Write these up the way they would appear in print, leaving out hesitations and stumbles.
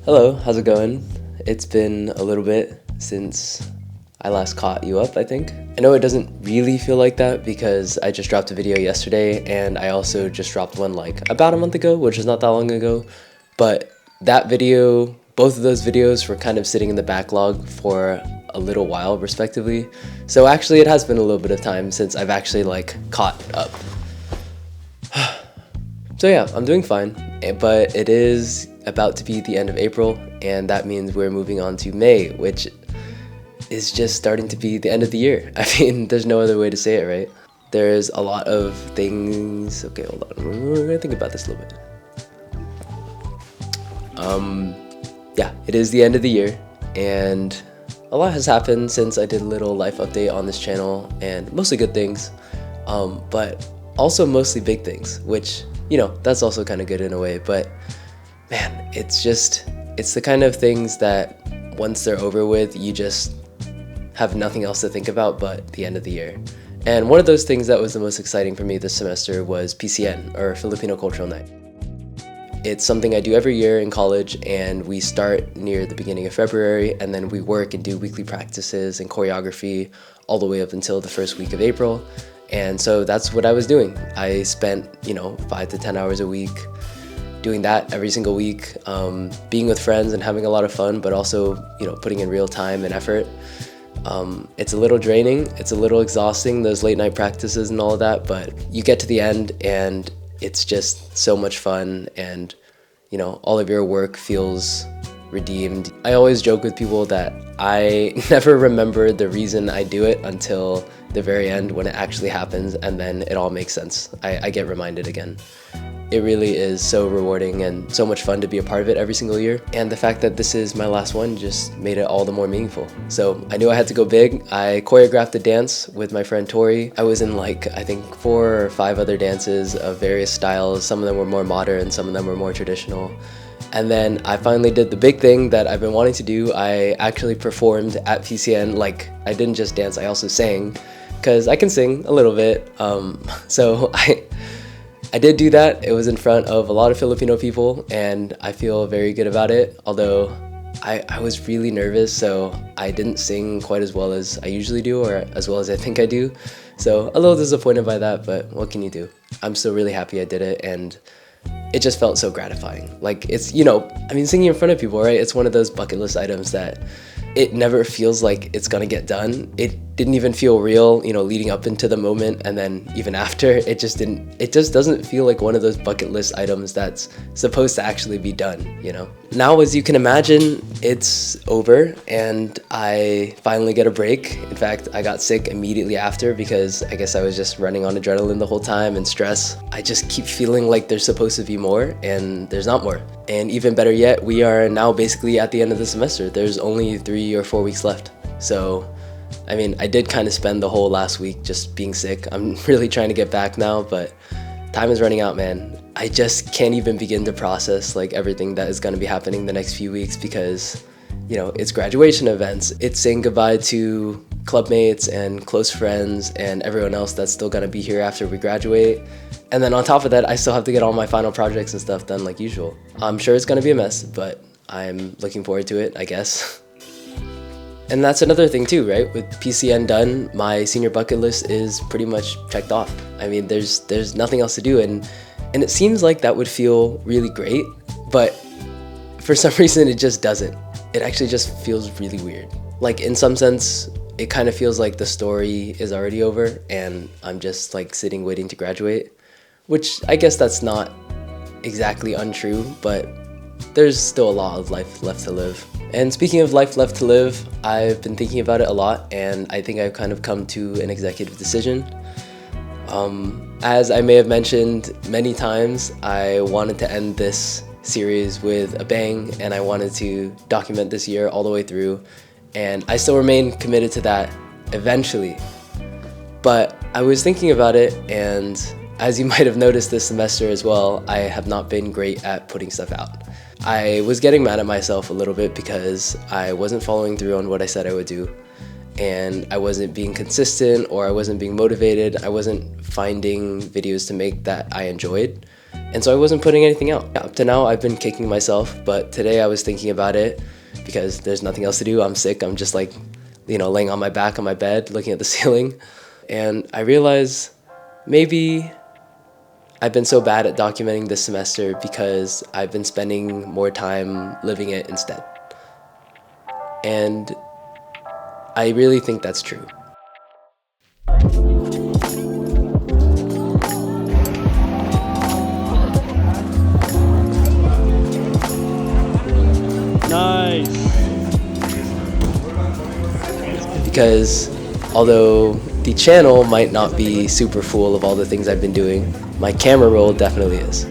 Hello, how's it going? It's been a little bit since I last caught you up, I think. I know it doesn't really feel like that because I just dropped a video yesterday and I also just dropped one like about a month ago, which is not that long ago. But that video, both of those videos were kind of sitting in the backlog for a little while respectively. So actually it has been a little bit of time since I've actually like caught up. So yeah, I'm doing fine, but it is about to be the end of April, and that means we're moving on to May, which is just starting to be the end of the year. I mean, there's no other way to say it, right? There's a lot of things. Okay, hold on. We're gonna think about this a little bit. Yeah, it is the end of the year, and a lot has happened since I did a little life update on this channel, and mostly good things, but also mostly big things, which, you know, that's also kind of good in a way. But man, it's the kind of things that once they're over with, you just have nothing else to think about but the end of the year. And one of those things that was the most exciting for me this semester was PCN, or Filipino Cultural Night. It's something I do every year in college, and we start near the beginning of February, and then we work and do weekly practices and choreography all the way up until the first week of April. And so that's what I was doing. I spent, 5 to 10 hours a week doing that every single week, being with friends and having a lot of fun, but also, putting in real time and effort. It's a little draining, it's a little exhausting, those late night practices and all of that, but you get to the end and it's just so much fun, and, all of your work feels redeemed. I always joke with people that I never remember the reason I do it until the very end when it actually happens, and then it all makes sense. I get reminded again. It really is so rewarding and so much fun to be a part of it every single year. And the fact that this is my last one just made it all the more meaningful. So I knew I had to go big. I choreographed a dance with my friend Tori. I was in I think 4 or 5 other dances of various styles. Some of them were more modern, some of them were more traditional. And then I finally did the big thing that I've been wanting to do. I actually performed at PCN. I didn't just dance, I also sang, because I can sing a little bit. So I did do that. It was in front of a lot of Filipino people, and I feel very good about it. Although I was really nervous, so I didn't sing quite as well as I usually do, or as well as I think I do. So a little disappointed by that, but what can you do? I'm still really happy I did it, and it just felt so gratifying. It's, singing in front of people, right? It's one of those bucket list items that it never feels like it's gonna get done. It didn't even feel real, leading up into the moment, and then even after, it just doesn't feel like one of those bucket list items that's supposed to actually be done, Now, as you can imagine, it's over, and I finally get a break. In fact, I got sick immediately after because I guess I was just running on adrenaline the whole time and stress. I just keep feeling like there's supposed to be more, and there's not more. And even better yet, we are now basically at the end of the semester. There's only 3 or 4 weeks left. So, I did kind of spend the whole last week just being sick. I'm really trying to get back now, but time is running out, man. I just can't even begin to process everything that is going to be happening the next few weeks because, it's graduation events. It's saying goodbye to clubmates and close friends and everyone else that's still going to be here after we graduate. And then on top of that, I still have to get all my final projects and stuff done like usual. I'm sure it's going to be a mess, but I'm looking forward to it, I guess. And that's another thing too, right? With PCN done, my senior bucket list is pretty much checked off. There's nothing else to do, and it seems like that would feel really great, but for some reason it just doesn't. It actually just feels really weird. In some sense, it kind of feels like the story is already over and I'm just sitting waiting to graduate, which I guess that's not exactly untrue, but there's still a lot of life left to live. And speaking of life left to live, I've been thinking about it a lot, and I think I've kind of come to an executive decision. As I may have mentioned many times, I wanted to end this series with a bang, and I wanted to document this year all the way through, and I still remain committed to that eventually. But I was thinking about it, and as you might have noticed this semester as well, I have not been great at putting stuff out. I was getting mad at myself a little bit because I wasn't following through on what I said I would do, and I wasn't being consistent, or I wasn't being motivated. I wasn't finding videos to make that I enjoyed. And so I wasn't putting anything out. Up to now, I've been kicking myself, but today I was thinking about it because there's nothing else to do. I'm sick. I'm just like, laying on my back on my bed, looking at the ceiling. And I realized maybe I've been so bad at documenting this semester because I've been spending more time living it instead. And I really think that's true. Nice. Because although the channel might not be super full of all the things I've been doing, my camera roll definitely is.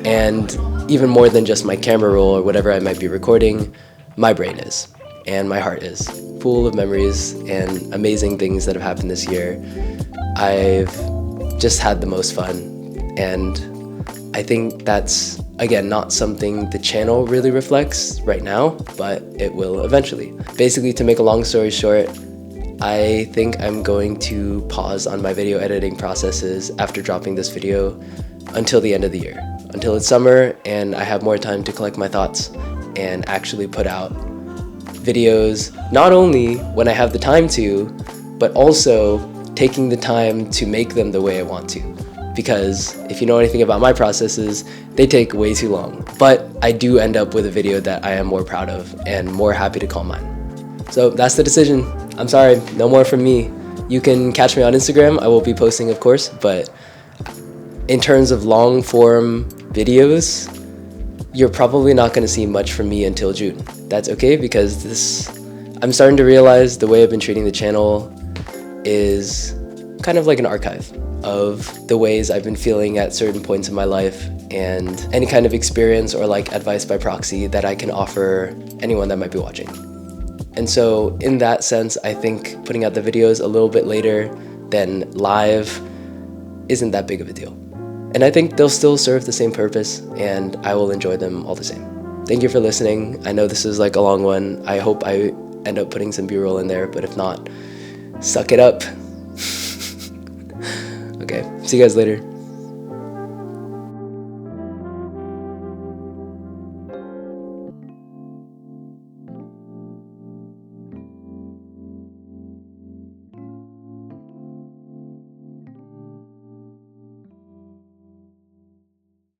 And even more than just my camera roll or whatever I might be recording, my brain is. And my heart is full of memories and amazing things that have happened this year. I've just had the most fun. And I think that's, again, not something the channel really reflects right now, but it will eventually. Basically, to make a long story short, I think I'm going to pause on my video editing processes after dropping this video until the end of the year. Until it's summer and I have more time to collect my thoughts and actually put out videos, not only when I have the time to, but also taking the time to make them the way I want to. Because if you know anything about my processes, they take way too long. But I do end up with a video that I am more proud of and more happy to call mine. So that's the decision. I'm sorry, no more from me. You can catch me on Instagram. I will be posting, of course, but in terms of long form videos, you're probably not going to see much from me until June. That's okay, because I'm starting to realize the way I've been treating the channel is kind of like an archive of the ways I've been feeling at certain points in my life and any kind of experience or like advice by proxy that I can offer anyone that might be watching. And so in that sense, I think putting out the videos a little bit later than live isn't that big of a deal. And I think they'll still serve the same purpose and I will enjoy them all the same. Thank you for listening. I know this is like a long one. I hope I end up putting some B-roll in there, but if not, suck it up. Okay, see you guys later.